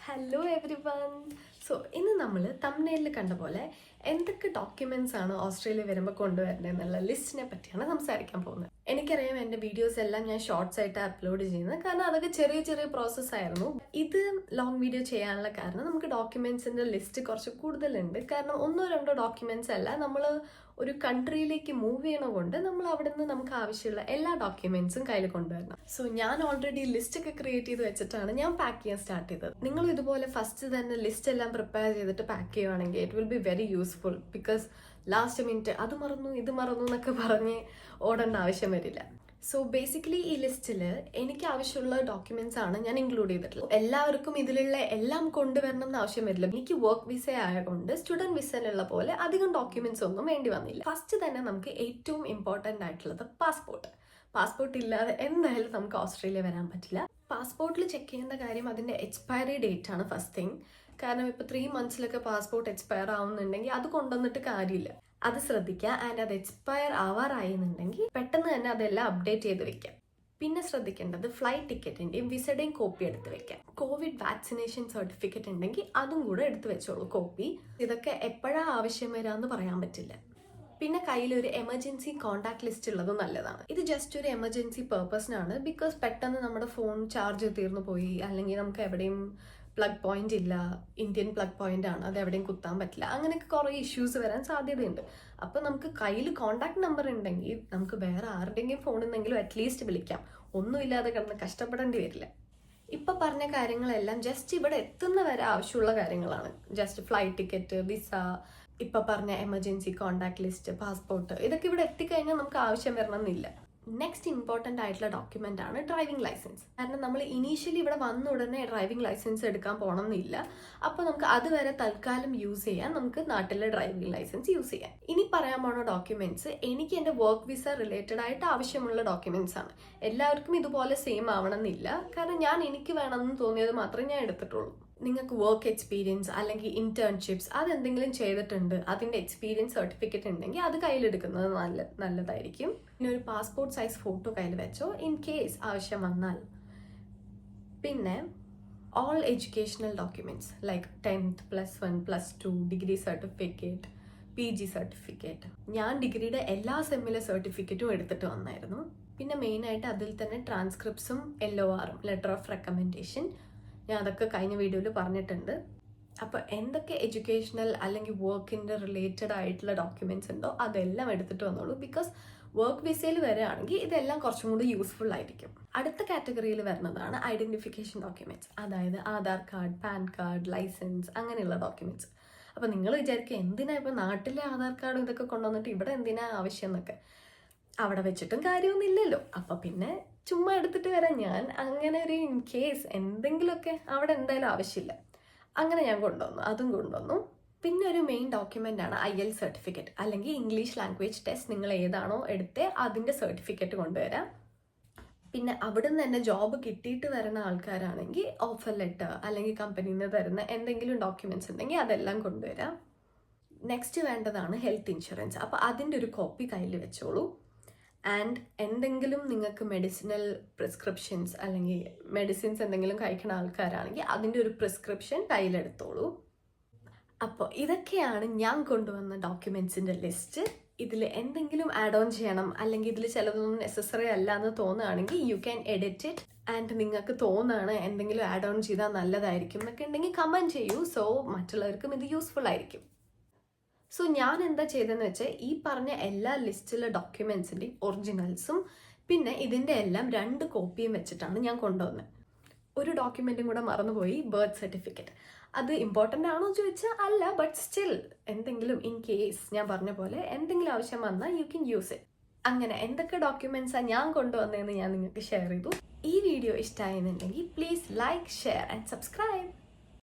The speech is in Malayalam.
Hello every one. സോ ഇന്ന് നമ്മൾ തംബ്നെയിലിൽ കണ്ട പോലെ എന്തൊക്കെ ഡോക്യുമെന്റ്സ് ആണ് ഓസ്ട്രേലിയ വരുമ്പോൾ കൊണ്ടുവരേണ്ടത് എന്നുള്ള ലിസ്റ്റിനെ പറ്റിയാണ് സംസാരിക്കാൻ പോകുന്നത്. എനിക്കറിയാം എൻ്റെ വീഡിയോസ് എല്ലാം ഞാൻ ഷോർട്സ് ആയിട്ട് അപ്ലോഡ് ചെയ്യുന്നത്, കാരണം അതൊക്കെ ചെറിയ ചെറിയ പ്രോസസ്സ് ആയിരുന്നു. ഇത് ലോങ് വീഡിയോ ചെയ്യാനുള്ള കാരണം നമുക്ക് ഡോക്യുമെന്റ്സിന്റെ ലിസ്റ്റ് കുറച്ച് കൂടുതലുണ്ട്. കാരണം ഒന്നോ രണ്ടോ ഡോക്യുമെന്റ്സ് അല്ല, നമ്മൾ ഒരു കൺട്രിയിലേക്ക് മൂവ് ചെയ്യണ കൊണ്ട് നമ്മൾ അവിടെ നിന്ന് നമുക്ക് ആവശ്യമുള്ള എല്ലാ ഡോക്യുമെന്റ്സും കയ്യിൽ കൊണ്ടുവരണം. സോ ഞാൻ ഓൾറെഡി ലിസ്റ്റ് ഒക്കെ ക്രിയേറ്റ് ചെയ്ത് വെച്ചിട്ടാണ് ഞാൻ പാക്ക് ചെയ്യാൻ സ്റ്റാർട്ട് ചെയ്തത്. നിങ്ങൾ ഇതുപോലെ ഫസ്റ്റ് തന്നെ ലിസ്റ്റ് എല്ലാം പ്രിപ്പയർ ചെയ്തിട്ട് പാക്ക് ചെയ്യുവാണെങ്കിൽ it will be very useful. Because last minute അത് മറന്നു ഇത് മറന്നു എന്നൊക്കെ പറഞ്ഞ് ഓടേണ്ട ആവശ്യം വരില്ല. സോ ബേസിക്കലി ഈ ലിസ്റ്റിൽ എനിക്ക് ആവശ്യമുള്ള ഡോക്യുമെന്റ്സ് ആണ് ഞാൻ ഇൻക്ലൂഡ് ചെയ്തിട്ടുള്ളത്. എല്ലാവർക്കും ഇതിലുള്ള എല്ലാം കൊണ്ടുവരണം എന്ന് ആവശ്യം വരില്ല. എനിക്ക് വർക്ക് വിസ ആയതുകൊണ്ട് സ്റ്റുഡന്റ് വിസയിലുള്ള പോലെ അധികം ഡോക്യുമെന്റ്സ് ഒന്നും വേണ്ടി വന്നില്ല. ഫസ്റ്റ് തന്നെ നമുക്ക് ഏറ്റവും ഇമ്പോർട്ടൻ്റ് ആയിട്ടുള്ളത് പാസ്പോർട്ട് ഇല്ലാതെ എന്തായാലും നമുക്ക് ഓസ്ട്രേലിയ വരാൻ പറ്റില്ല. പാസ്പോർട്ടിൽ ചെക്ക് ചെയ്യുന്ന കാര്യം അതിന്റെ എക്സ്പയറി ഡേറ്റ് ആണ് ഫസ്റ്റ് തിങ്. കാരണം ഇപ്പൊ 3 months പാസ്പോർട്ട് എക്സ്പയർ ആവുന്നുണ്ടെങ്കിൽ അത് കൊണ്ടുവന്നിട്ട് കാര്യമില്ല. അത് ശ്രദ്ധിക്കുക. ആൻഡ് അത് എക്സ്പയർ ആവാറായെന്നുണ്ടെങ്കിൽ പെട്ടെന്ന് തന്നെ അതെല്ലാം അപ്ഡേറ്റ് ചെയ്ത് വെക്കാം. പിന്നെ ശ്രദ്ധിക്കേണ്ടത് ഫ്ലൈറ്റ് ടിക്കറ്റിന്റെയും വിസയുടെയും കോപ്പി എടുത്ത് വെക്കാം. കോവിഡ് വാക്സിനേഷൻ സർട്ടിഫിക്കറ്റ് ഉണ്ടെങ്കിൽ അതും കൂടെ എടുത്ത് വെച്ചോളൂ കോപ്പി. ഇതൊക്കെ എപ്പോഴാണ് ആവശ്യം വരാമെന്ന് പറയാൻ പറ്റില്ല. പിന്നെ കയ്യിലൊരു എമർജൻസി കോൺടാക്ട് ലിസ്റ്റ് ഉള്ളത് നല്ലതാണ്. ഇത് ജസ്റ്റ് ഒരു എമർജൻസി പേർപ്പസിനാണ്. ബിക്കോസ് പെട്ടെന്ന് നമ്മുടെ ഫോൺ ചാർജ് തീർന്നു പോയി, അല്ലെങ്കിൽ നമുക്ക് എവിടെയും പ്ലഗ് പോയിന്റ് ഇല്ല, ഇന്ത്യൻ പ്ലഗ് പോയിന്റ് ആണ്, അത് എവിടെയും കുത്താൻ പറ്റില്ല, അങ്ങനെയൊക്കെ കുറേ ഇഷ്യൂസ് വരാൻ സാധ്യതയുണ്ട്. അപ്പോൾ നമുക്ക് കയ്യിൽ കോൺടാക്ട് നമ്പർ ഉണ്ടെങ്കിൽ നമുക്ക് വേറെ ആരുടെയെങ്കിലും ഫോണിൽ നിന്നെങ്കിലും അറ്റ്ലീസ്റ്റ് വിളിക്കാം. ഒന്നുമില്ലാതെ കിടന്ന് കഷ്ടപ്പെടേണ്ടി വരില്ല. ഇപ്പൊ പറഞ്ഞ കാര്യങ്ങളെല്ലാം ജസ്റ്റ് ഇവിടെ എത്തുന്ന വരെ ആവശ്യമുള്ള കാര്യങ്ങളാണ്. ജസ്റ്റ് ഫ്ലൈറ്റ് ടിക്കറ്റ്, വിസ, ഇപ്പൊ പറഞ്ഞ എമർജൻസി കോൺടാക്ട് ലിസ്റ്റ്, പാസ്പോർട്ട്, ഇതൊക്കെ ഇവിടെ എത്തിക്കഴിഞ്ഞാൽ നമുക്ക് ആവശ്യം വരണമെന്നില്ല. നെക്സ്റ്റ് ഇമ്പോർട്ടൻ്റ് ആയിട്ടുള്ള ഡോക്യുമെന്റ് ആണ് ഡ്രൈവിംഗ് ലൈസൻസ്. കാരണം നമ്മൾ ഇനീഷ്യലി ഇവിടെ വന്ന ഉടനെ ഡ്രൈവിംഗ് ലൈസൻസ് എടുക്കാൻ പോകണമെന്നില്ല. അപ്പോൾ നമുക്ക് അതുവരെ തൽക്കാലം യൂസ് ചെയ്യാൻ നമുക്ക് നാട്ടിലെ ഡ്രൈവിംഗ് ലൈസൻസ് യൂസ് ചെയ്യാം. ഇനി പറയാൻ പോണ ഡോക്യുമെന്റ്സ് എനിക്ക് എൻ്റെ വർക്ക് വിസ റിലേറ്റഡ് ആയിട്ട് ആവശ്യമുള്ള ഡോക്യുമെന്റ്സ് ആണ്. എല്ലാവർക്കും ഇതുപോലെ സെയിം ആവണമെന്നില്ല. കാരണം എനിക്ക് വേണമെന്ന് തോന്നിയത് മാത്രമേ ഞാൻ എടുത്തിട്ടുള്ളൂ. നിങ്ങൾക്ക് വർക്ക് എക്സ്പീരിയൻസ് അല്ലെങ്കിൽ ഇന്റേൺഷിപ്സ് അതെന്തെങ്കിലും ചെയ്തിട്ടുണ്ട്, അതിൻ്റെ എക്സ്പീരിയൻസ് സർട്ടിഫിക്കറ്റ് ഉണ്ടെങ്കിൽ അത് കയ്യിലെടുക്കുന്നത് നല്ലതായിരിക്കും. പിന്നെ ഒരു പാസ്പോർട്ട് സൈസ് ഫോട്ടോ കയ്യിൽ വെച്ചോ, ഇൻ കേസ് ആവശ്യം വന്നാൽ. പിന്നെ all educational documents like 10th, +1, +2, degree certificate, PG certificate. ഞാൻ ഡിഗ്രിയുടെ എല്ലാ സെമ്മിലെ സർട്ടിഫിക്കറ്റും എടുത്തിട്ട് വന്നായിരുന്നു. പിന്നെ മെയിനായിട്ട് അതിൽ തന്നെ ട്രാൻസ്ക്രിപ്റ്റ്സും LORഉം, ലെറ്റർ ഓഫ് റെക്കമെൻഡേഷൻ, ഞാൻ അതൊക്കെ കഴിഞ്ഞ വീഡിയോയിൽ പറഞ്ഞിട്ടുണ്ട്. അപ്പോൾ എന്തൊക്കെ എഡ്യൂക്കേഷണൽ അല്ലെങ്കിൽ വർക്കിൻ്റെ റിലേറ്റഡ് ആയിട്ടുള്ള ഡോക്യുമെന്റ്സ് ഉണ്ടോ അതെല്ലാം എടുത്തിട്ട് വന്നോളൂ. ബിക്കോസ് വർക്ക് വിസയിൽ വരികയാണെങ്കിൽ ഇതെല്ലാം കുറച്ചും കൂടി യൂസ്ഫുൾ ആയിരിക്കും. അടുത്ത കാറ്റഗറിയിൽ വരുന്നതാണ് ഐഡന്റിഫിക്കേഷൻ ഡോക്യുമെന്റ്സ്. അതായത് Aadhaar card, PAN card, licence, അങ്ങനെയുള്ള ഡോക്യുമെന്റ്സ്. അപ്പോൾ നിങ്ങൾ വിചാരിക്കുക എന്തിനാ ഇപ്പോൾ നാട്ടിലെ ആധാർ കാർഡും ഇതൊക്കെ കൊണ്ടുവന്നിട്ട് ഇവിടെ എന്തിനാ ആവശ്യം എന്നൊക്കെ. അവിടെ വെച്ചിട്ടും കാര്യമൊന്നുമില്ലല്ലോ. അപ്പോൾ പിന്നെ ചുമ്മാ എടുത്തിട്ട് വരാം ഞാൻ. അങ്ങനെ ഒരു ഇൻ കേസ് എന്തെങ്കിലുമൊക്കെ അവിടെ എന്തായാലും ആവശ്യമില്ല, അങ്ങനെ ഞാൻ അതും കൊണ്ടുവന്നു. പിന്നെ ഒരു മെയിൻ ഡോക്യുമെന്റ് ആണ് IELTS സർട്ടിഫിക്കറ്റ്, അല്ലെങ്കിൽ ഇംഗ്ലീഷ് ലാംഗ്വേജ് ടെസ്റ്റ്. നിങ്ങൾ ഏതാണോ എടുത്തേ അതിൻ്റെ സർട്ടിഫിക്കറ്റ് കൊണ്ടുവരാം. പിന്നെ അവിടെ നിന്ന് തന്നെ ജോബ് കിട്ടിയിട്ട് വരുന്ന ആൾക്കാരാണെങ്കിൽ ഓഫർ ലെറ്റർ അല്ലെങ്കിൽ കമ്പനിയിൽ നിന്ന് തരുന്ന എന്തെങ്കിലും ഡോക്യുമെന്റ്സ് ഉണ്ടെങ്കിൽ അതെല്ലാം കൊണ്ടുവരാം. നെക്സ്റ്റ് വേണ്ടതാണ് ഹെൽത്ത് ഇൻഷുറൻസ്. അപ്പോൾ അതിൻ്റെ ഒരു കോപ്പി കയ്യിൽ വെച്ചോളൂ. ആൻഡ് എന്തെങ്കിലും നിങ്ങൾക്ക് മെഡിസിനൽ പ്രിസ്ക്രിപ്ഷൻസ് അല്ലെങ്കിൽ മെഡിസിൻസ് എന്തെങ്കിലും കഴിക്കുന്ന ആൾക്കാരാണെങ്കിൽ അതിൻ്റെ ഒരു പ്രിസ്ക്രിപ്ഷൻ കയ്യിലെടുത്തോളൂ. അപ്പോൾ ഇതൊക്കെയാണ് ഞാൻ കൊണ്ടുവന്ന ഡോക്യുമെന്റ്സിൻ്റെ ലിസ്റ്റ്. ഇതിൽ എന്തെങ്കിലും ആഡ് ഓൺ ചെയ്യണം അല്ലെങ്കിൽ ഇതിൽ ചിലതൊന്നും നെസസറി അല്ല എന്ന് തോന്നുകയാണെങ്കിൽ you can edit it. And നിങ്ങൾക്ക് തോന്നുകയാണ് എന്തെങ്കിലും ആഡ് ഓൺ ചെയ്താൽ നല്ലതായിരിക്കും എന്നൊക്കെ ഉണ്ടെങ്കിൽ കമൻറ്റ് ചെയ്യൂ. സോ മറ്റുള്ളവർക്കും ഇത് യൂസ്ഫുൾ ആയിരിക്കും. സോ ഞാൻ എന്താ ചെയ്തതെന്ന് വെച്ചാൽ ഈ പറഞ്ഞ എല്ലാ ലിസ്റ്റിലെ ഡോക്യുമെന്റ്സിൻ്റെയും ഒറിജിനൽസും പിന്നെ ഇതിൻ്റെ എല്ലാം 2 കോപ്പിയും വെച്ചിട്ടാണ് ഞാൻ കൊണ്ടുവന്നത്. ഒരു ഡോക്യുമെന്റും കൂടെ മറന്നുപോയി, ബർത്ത് സർട്ടിഫിക്കറ്റ്. അത് ഇമ്പോർട്ടൻ്റ് ആണോ ചോദിച്ചാൽ അല്ല, ബട്ട് സ്റ്റിൽ എന്തെങ്കിലും ഇൻ കേസ് ഞാൻ പറഞ്ഞ പോലെ എന്തെങ്കിലും ആവശ്യം വന്നാൽ യു ക്യാൻ യൂസ് ഇറ്റ്. അങ്ങനെ എന്തൊക്കെ ഡോക്യുമെന്റ്സാണ് ഞാൻ കൊണ്ടുവന്നതെന്ന് ഞാൻ നിങ്ങൾക്ക് ഷെയർ ചെയ്തു. ഈ വീഡിയോ ഇഷ്ടമായെന്നുണ്ടെങ്കിൽ please like, share and subscribe.